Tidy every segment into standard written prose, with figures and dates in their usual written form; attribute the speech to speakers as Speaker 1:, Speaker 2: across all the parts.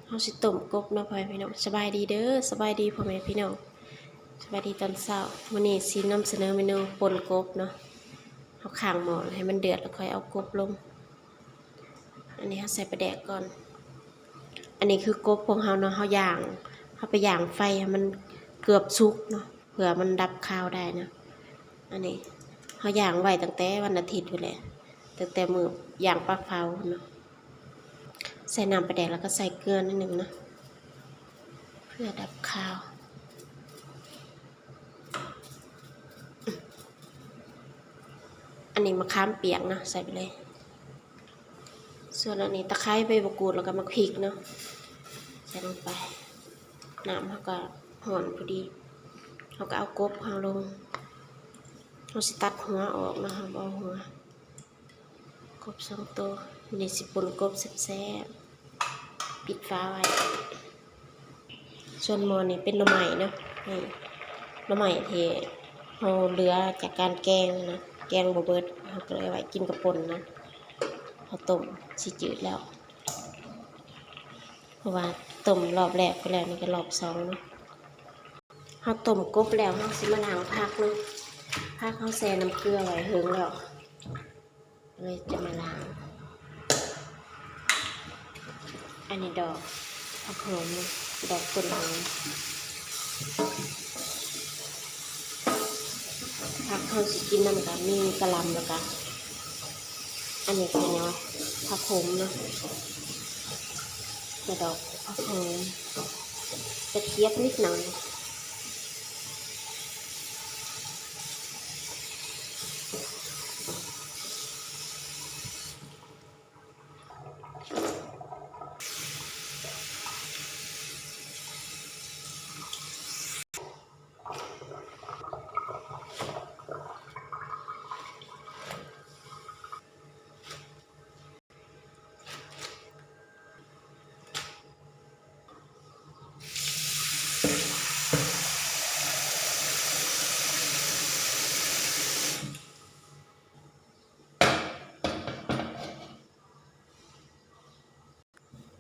Speaker 1: เขาสิต้มกบเนาะพ่อแม่พี่น้องสบายดีเด้อสบายดีพ่อแม่พี่น้องสบายดีตอนเช้าวันนี้สินำเสนอเมนูป่นกบเนาะเอาข้างหม้อให้มันเดือดแล้วค่อยเอากบลงอันนี้เขาใส่ปลาแดกก่อนอันนี้คือกบของเขาเนาะเขาย่างเขาไปย่างไฟให้มันเกือบสุกเนาะเผื่อมันดับคาวได้นะอันนี้เขาย่างไว้ตั้งแต่วันอาทิตย์อยู่แหละตั้งแต่มื้อย่างปลาเผาเนาะใส่น้ำปลาแดกแล้วก็ใส่เกลือนิดนึงนะเพื่อดับคาวอันนี้มะขามเปียกนะใส่ไปเลยส่วนอันนี้ตะไคร้ใบมะกรูดแล้วก็มะพริกเนาะใส่ลงไปน้ำเขาก็ห่อนพอดีเขาก็เอากบเขาลงเราสิตัดหัวออกนะครับเอาหัวกบ2 ตัวนี่สิป่นกบแซ่บๆปิดฟ้าไว้ส่วนหม้อนี่เป็นหน่อไม้นะนี่หน่อไม้ที่เราเหลือจากการแกงนะแกงบ่เบิดเราก็เลยไว้กินกับป่นนะเขาต้มสิจืดแล้วเพราะว่าต้มรอบแรกไปแล้วนี่ก็รอบ2เนาะเขาต้มกบแล้วเขาสิมาล้างผักเนาะผักเขาแช่น้ำเกลือไว้เฮิงแล้วเลยจะมาล้างอันนี้ดอกผักโขมดอกต้นหอมผักเขาสิกินน้ำกันมีกะหล่ำแล้วกันอันนี้คือเนาะผักโขมเนาะดอกผักโขมจะเคี่ยวนิดหน่อย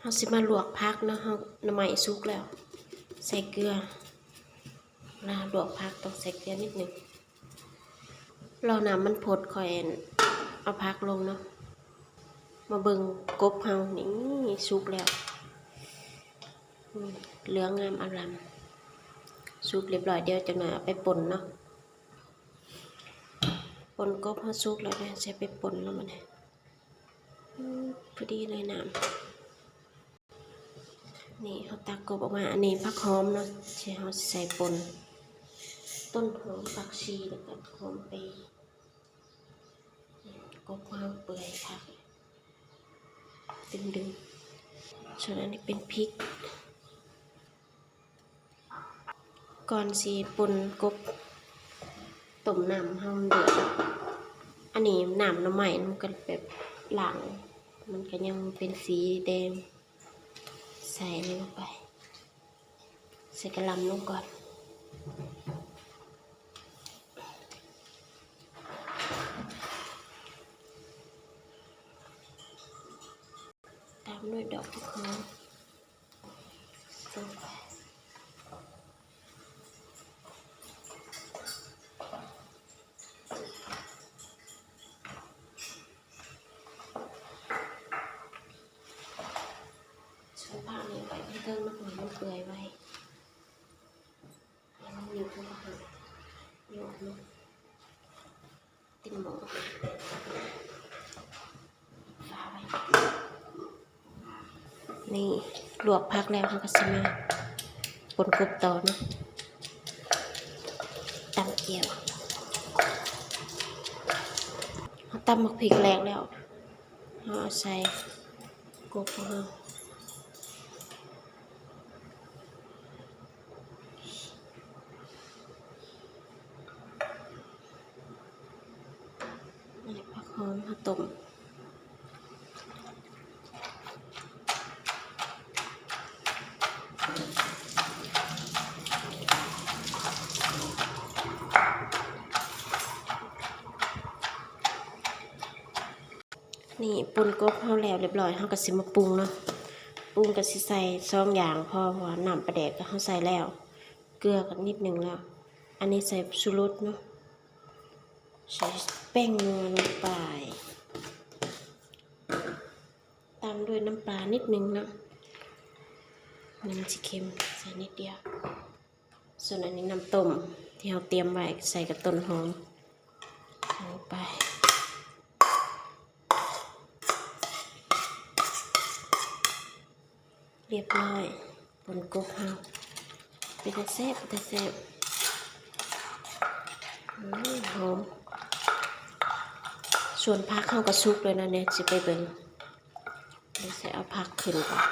Speaker 1: าสิมาลวกผักเนาะเฮาน้ำใหม่สุกแล้วใส่เกลือลวกผักต้องใส่เกลือนิดหนึ่งรอน้ำมันพดค่อยเอาผักลงเนาะมาเบิ่งกบเฮานี่สุกแล้วเหลืองงามอร่ามสุกเรียบร้อยเดี๋ยวจะหน่อยเอาไปป่นเนาะป่นกบเฮาสุกแล้วเนี่ยใช้ไปป่นแล้วมันพอดีเลยน้ำนี่เขาตักกบออกมาอันนี้ผักหอมเนาะใช้เขาใส่ป่นต้นหอมผักชีแล้วก็หอมเปย์กบเฮาเปื่อยผักดึงส่วนอันนี้เป็นพริกก่อนสีป่นกบต้มน้ำเฮาเดือดอันนี้น้ำใหม่มันก็แบบหลังมันก็ยังเป็นสีแดงใส่ลงไปใส่กระลำลงก่อนตามด้วยดอกผักหอมลงไปส่วนผักนี่ไปเพิ่มน้ำมันมันเปื่อยไว้มันอยู่ตรงกลางโยกลงติดหมูฝาไว้นี่ลวกผักแล้วมันก็จะมาป่นกบต่อนะตำเกี๊ยวเขาตำหมักพริกแรงแล้วเขาเอาใส่กบของเราผักหอมเขาต้มนี่ป่นกบเขาแล้วเรียบร้อยเขาก็สิมาปรุงเนาะปรุงก็สิใส่2อย่างพอเพราะน้ำปลาแดกก็เขาใส่แล้วเกลือกันนิดนึงแล้วอันนี้ใส่ชูรสเนาะใส่แป้งนัวลงไปตามด้วยน้ำปลานิดนึงเนาะมันจะเค็มใส่นิดเดียวส่วนอันนี้น้ำต้มที่เราเตรียมไว้ใส่กับต้นหอมลงไปเรียบร้อยป่นกบเฮาเป็นแต่แซ่บหอมส่วนผักเฮาก็สุกเลยนะเนี่ยสิไปเบิ่งเดี๋ยวจะเอาผักขึ้นก่อน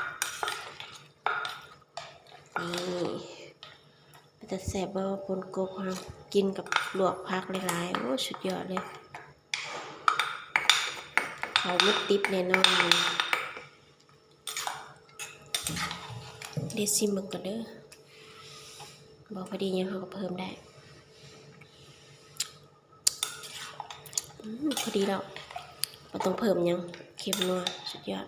Speaker 1: นี่เป็นแต่แซ่บว่าป่นกบเฮากินกับลวกผักหลายๆโอ้สุดยอดเลยเขาไม่ติดแน่นอนเดี๋ยวซิมมันกันเด้อบอกพอดียังเขาก็เพิ่มได้พอดีแล้วเราต้องเพิ่มยังเค็มนัวสุดยอด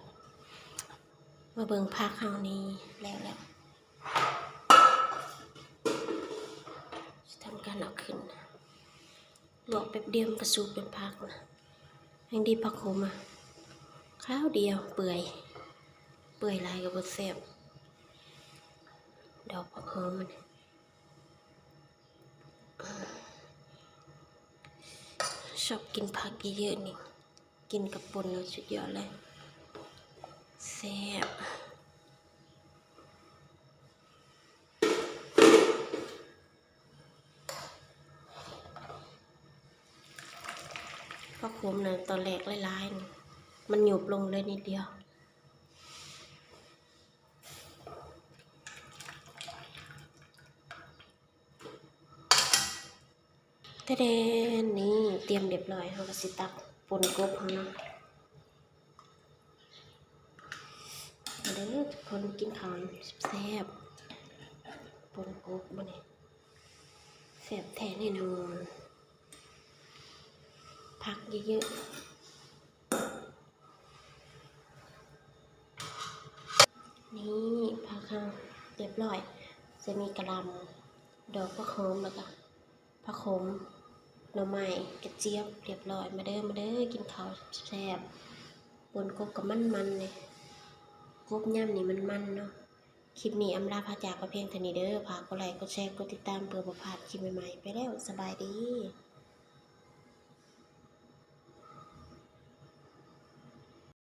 Speaker 1: มาเบิ่งผักเฮานี้แล้วทำการเอาขึ้นลวกแป๊บเดียวมันก็สุกเป็นผักนะยังดีผักโขมข้าวเดียวเปื่อยลายกับบดแซ่บดอกผักหอมมันชอบกินผักเยอะๆนี่กินกับป่นแล้วสุดยอดเลยแซ่บผักโขมนะตอนแรกลายๆมันหยุบลงเลยนิดเดียวแต่เดนนี่เตรียมเรียบร้อยเขาก็สิตักป่นกบเขาเนาะเด้อทุกคนกินข้าวแซ่บป่นกบมาเนี่ยแซ่บแท้แน่นอนผักเยอะๆ นี่ผักค่ะเรียบร้อยจะมีกระหลำดอกผักหอมแล้วก็ผักขมหน่อไม้กระเจี๊ยบเรียบร้อยมาเด้อมาเด้อกินข้าวแซ่บปนกบกับมันเลยกบย่ำนี่มันเนาะคลิปนี้อำลาพาจากก็เพียงเท่านี้เด้อฝากกดไลค์กดแชร์กดติดตามเพื่อบ่พลาดคลิปใหม่ๆไปแล้วสบายดี